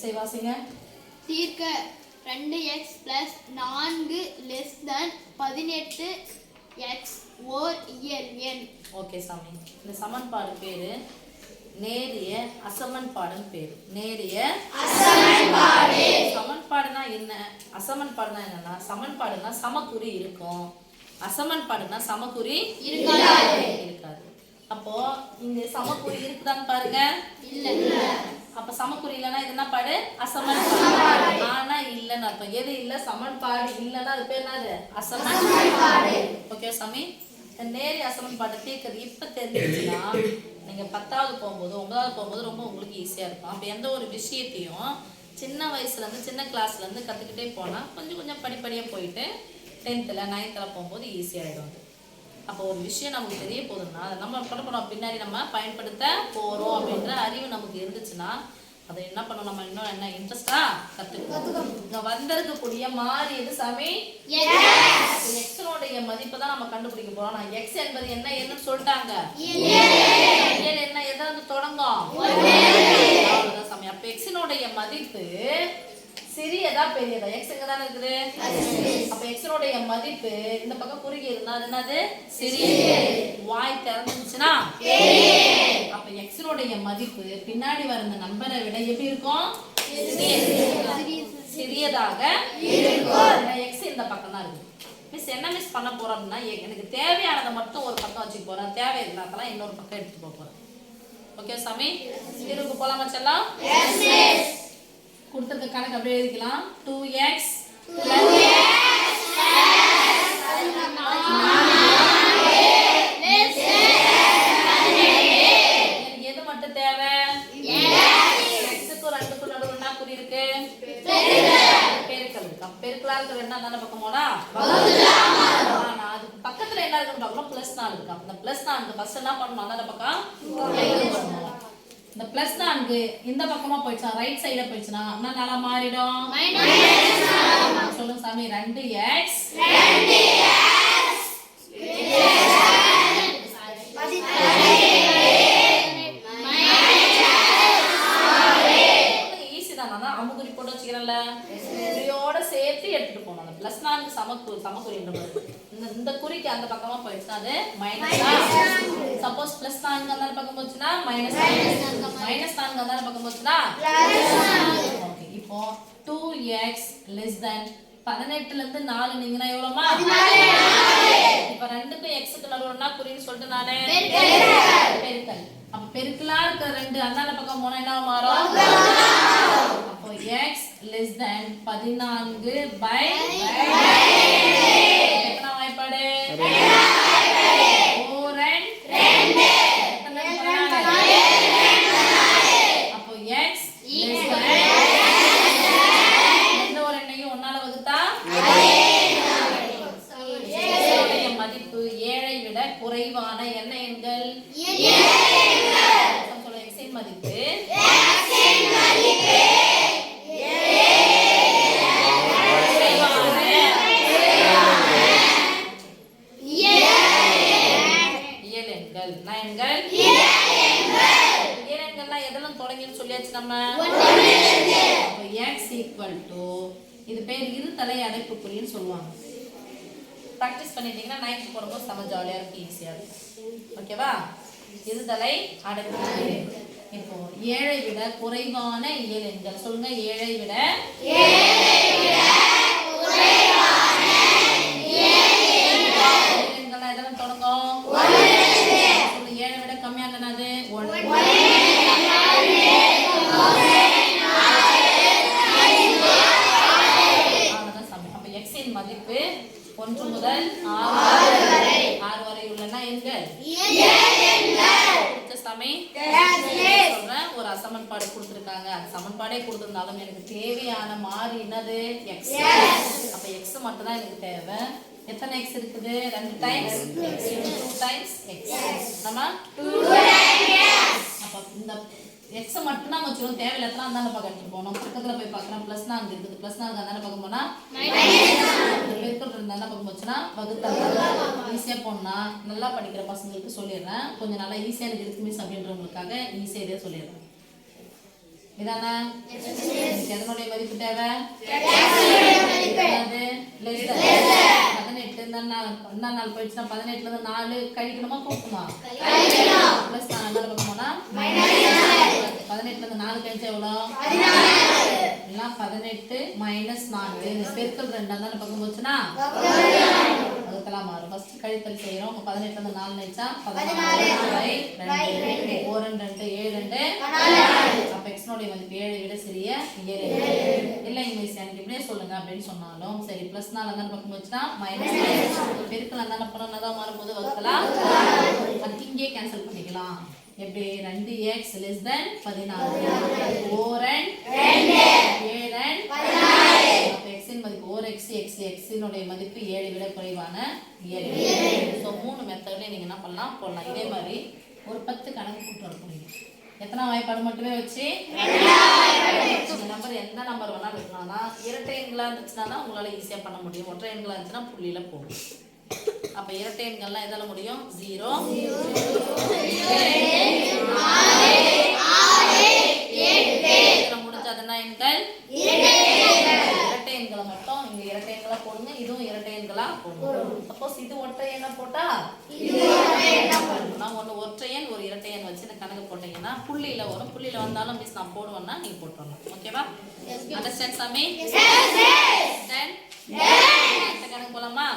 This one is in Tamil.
எக்ஸை வாசிங்க. தீர்க்க 2x + 4 18 x ஓர் இயல் எண். ஓகே சாமி. இந்த சமன்பாடு பேரு நேரிய அசமன்பாடுன்னு பேரு. நேரிய அசமன்பாடு. சமன்பாடுனா என்ன? அசமன்பாடுனா என்னன்னா, சமன்பாடுனா சமக்குறி இருக்கும், அசமன்பாடுனா சமக்குறி இருக்காது. அப்போ இங்க சமக்குறி இருக்குதான்னு பாருங்க. இல்ல. அப்ப சமக்குறி இல்லைன்னா இது என்ன பாடு? அசமன்பாடு. ஆனா இல்லைன்னு அர்த்தம். எது இல்ல? சமன்பாடு இல்லைன்னா அது பேர் என்னது? அசமன்பாடு. ஓகே சாமி. நேரிய அசமன்பாடு தீர்க்கிறது இப்ப தெரிஞ்சுச்சுன்னா நீங்க 10வது போகும்போது 9வது போகும்போது ரொம்ப உங்களுக்கு ஈஸியா இருக்கும். அப்ப எந்த ஒரு விஷயத்தையும் சின்ன வயசுல இருந்து சின்ன கிளாஸ்ல இருந்து கத்துக்கிட்டே போனா கொஞ்சம் கொஞ்சம் படிப்படியா போயிட்டு 10th 9th போகும்போது ஈஸியாயிடும். அப்போ ஒரு விஷயம் நமக்கு தெரிய போகுதுன்னா அதை நம்ம பண்ண பின்னாடி நம்ம பயன்படுத்த போறோம் அப்படின்ற அறிவு நமக்கு இருந்துச்சுன்னா அதை என்ன பண்ணணும், நம்ம இன்னும் என்ன இன்ட்ரெஸ்டா கத்துக்கணும். இங்க வந்திருக்கக்கூடிய மாறி எது சாமி? எக்ஸனுடைய மதிப்பை தான் நம்ம கண்டுபிடிக்க போறோம். நான் எக்ஸ் என்பது என்னன்னு சொல்லிட்டாங்க. என்ன எதாவது தொடங்கும் அவ்வளவுதான் சாமி. அப்ப எக்ஸனுடைய மதிப்பு சிறியதா பெரியதா? எக்ஸ் எங்க தானே இருக்குது. அப்ப எக்ஸனுடைய மதிப்பு இந்த பக்கம் குறுகி இருந்தா அது என்னது? சிறிய. வாய் திறந்துச்சுன்னா அப்ப எக்ஸனுடைய மதிப்பு பின்னாடி வர இந்த நம்பரை விட எப்படி இருக்கும்? சிறியதாக இருக்கும். எக்ஸ் இந்த பக்கம் தான் இருக்கு. மிஸ் என்ன மிஸ் பண்ண போறோம் அப்படின்னா, எனக்கு தேவையானதை மட்டும் ஒரு பக்கம் வச்சுக்க போறேன், தேவை இல்லாதெல்லாம் இன்னொரு பக்கம் எடுத்துட்டு போறேன். ஓகே சாமி. தீர்வுக்கு போலாமா செல்லம்? கொடுத்துருக்க கணக்கு அப்படியே எழுதிக்கலாம். 2x எனக்கு எது மட்டும் தேவை? எக்ஸுக்கும் 2க்கும் நடுவுல என்ன குறி இருக்கு? பெருக்கல் இருக்கு. பெருக்கலா இருக்கிற என்ன அந்த பக்கம் போனா ஆனா அதுக்கு பக்கத்துல என்ன இருக்குன்னு பார்க்கணும். +4 இருக்கு. அந்த +4 ஃபர்ஸ்ட் என்ன பண்ணணும்? அந்த பக்கம் பண்ணணும். இந்த +4 இந்த பக்கமா போயிடுச்சா, ரைட் சைடுல போயிடுச்சுனா என்னனால மாறிடும்? சொல்லுங்க சாமி. 2x ஈஸி தான். நான் அமுகுறி போட்டு வச்சுக்கிறேன்ல, குறியோட சேர்த்து எடுத்துட்டு போகணும். அந்த +4 சமக்குறின்ற மாதிரி இந்த குறிக்கு அந்த பக்கமா போயிடுச்சுன்னா அது மைனஸ். சப்போஸ் +4 அந்த பக்கம் போச்சுன்னா மைனஸ். -4 அந்த பக்கம் போச்சுன்னா ஓகே. இப்போ 2x < 18 ல இருந்து 4 நீங்கன்னா எவ்வளவுமா? 14. இப்போ 2க்கும் x க்கு நடுவுல குறின்னு சொல்லிட்டு நானே பெருக்கல். அப்ப பெருக்கலா இருக்கிற 2 அந்த பக்கம் போனா என்ன மாறும்? அப்போ x < 14 by எத்தனை வாய்ப்பாடு? 4 and 2. அப்போ x எந்த ஒரு எண்ணையும் 1ஆல வகுத்தா மதிப்பு 7ஐ விட குறைவான என்ன எண்கள்? சொல்ல x இன் மதிப்பு சொல்லியாச்சு நம்ம. x இது பேர் இருதலை அடைப்புக்குறின்னு சொல்லுவாங்க. பிராக்டிஸ் பண்ணிட்டீங்கன்னா 9th போடும்போது செம ஜாலியா இருக்கும், ஈஸியா இருக்கும். ஓகேவா? இருதலை அடைப்புக்குறி. இப்போ 7ஐ விட குறைவான இயல் எண்கள் சொல்லுங்க. 7ஐ விட எண்கள் எதெல்லாம் தொடங்கும்? 7ஐ விட கம்மியானது 1. மதிப்பு 1 முதல் 6 வரை உள்ள எண்கள். சொல்றேன், ஒரு அசமன்பாடு கொடுத்துருக்காங்க. அந்த சமன்பாடே கொடுத்திருந்தாலும் எனக்கு தேவையான மாறி என்னது? x. அப்ப x மட்டும் தான் எனக்கு தேவை. எத்தனை x இருக்குது? 2 டைம்ஸ் x. 2 times x. நம்ம 2 டைம்ஸ். அப்ப இந்த x மட்டும் தான் வச்சிரோம். தேவையில்ல எத்தனை அந்த பக்கம் எடுத்துட்டு போறோம். பக்கத்துல போய் பார்க்கறோம் +4 இருக்குது. +4 அந்த பக்கம் போனா பெருக்கல் இருந்தா அந்த பக்கம் போச்சுனா வகுத்தல். ஈஸியா போனா நல்லா படிக்கிற பசங்களுக்கு சொல்லிடுறேன். கொஞ்சம் நல்லா ஈஸியா இருக்கு மிஸ் அப்படின்றவங்களுக்காக ஈஸியா இதே சொல்லிடுறேன். இதானே எதனுடைய மதிப்பு தேவை? என்னது? less than. 18 இந்த நாள் போயிடுச்சுன்னா 18ல இருந்து 4 கழிக்கணுமா கூட்டணுமா? பிளஸ் நான் என்ன பண்ணுவோம்னா 18ல இருந்து 4 கழிச்சா எவ்வளோ? 18 மைனஸ் 4 இந்த பெருக்கல் 2 அந்த பக்கம் போச்சுன்னா அதுக்கெல்லாம் மாறும். ஃபர்ஸ்ட் கழித்தல் செய்யறோம். 18ல இருந்து 4 நினைச்சா 16/2 4 2 7 2 அப்ப x நோட மதிப்பு 7 விட சிறிய 7 இல்ல மிஸ் எனக்கு இப்படியே சொல்லுங்க அப்படின்னு சொன்னாலும் சரி பிளஸ் 4 அந்த பக்கம் போச்சுன்னா மைனஸ் பெருக்கல் அந்த பக்கம் தான் மாறும்போது வகுக்கலாம் அது இங்கே கேன்சல் பண்ணிக்கலாம். எப்படி 2x less than 16 4 and 7 and 16 அப்ப x இன் மதிப்பு 4x x இனுடைய மதிப்பு 7 விட குறைவான 7. சோ மூணு மெத்தட்ல நீங்க என்ன பண்ணலாம் போடலாம். இதே மாதிரி ஒரு 10 கணக்கு போட்டு வர போறீங்க. எத்தனை வாய்ப்பாடு மட்டுமே வச்சு இந்த நம்பர் எந்த நம்பர் வேணாலும் இருக்கலாம்னா இரட்டை எண்களா இருந்துச்சுன்னா உங்களால ஈஸியா பண்ண முடியும். ஒற்றை எண்களா இருந்துச்சுன்னா புள்ளியில போடும். அப்ப இரட்டை எண்கள்லாம் எதால முடியும்? 0 இதுல முடிஞ்சதுன்னா எண்கள் இரட்டை எண்களை மட்டும் இங்க இரட்டை எண்களா போடுங்க. இதுவும் இரட்டை எண்களா போடுங்க. சப்போஸ் இது ஒற்றை எண்ணா போட்டா நான் ஒன்று ஒற்றை எண் ஒரு இரட்டை எண் வச்சு இந்த கணக்கு போட்டீங்கன்னா புள்ளியில வரும். புள்ளியில வந்தாலும் மிஸ் நான் போடுவேன்னா நீங்க போட்டுறணும். ஓகேவா? அண்டர்ஸ்டாண்ட் சாமி? கணக்கு போலாமா?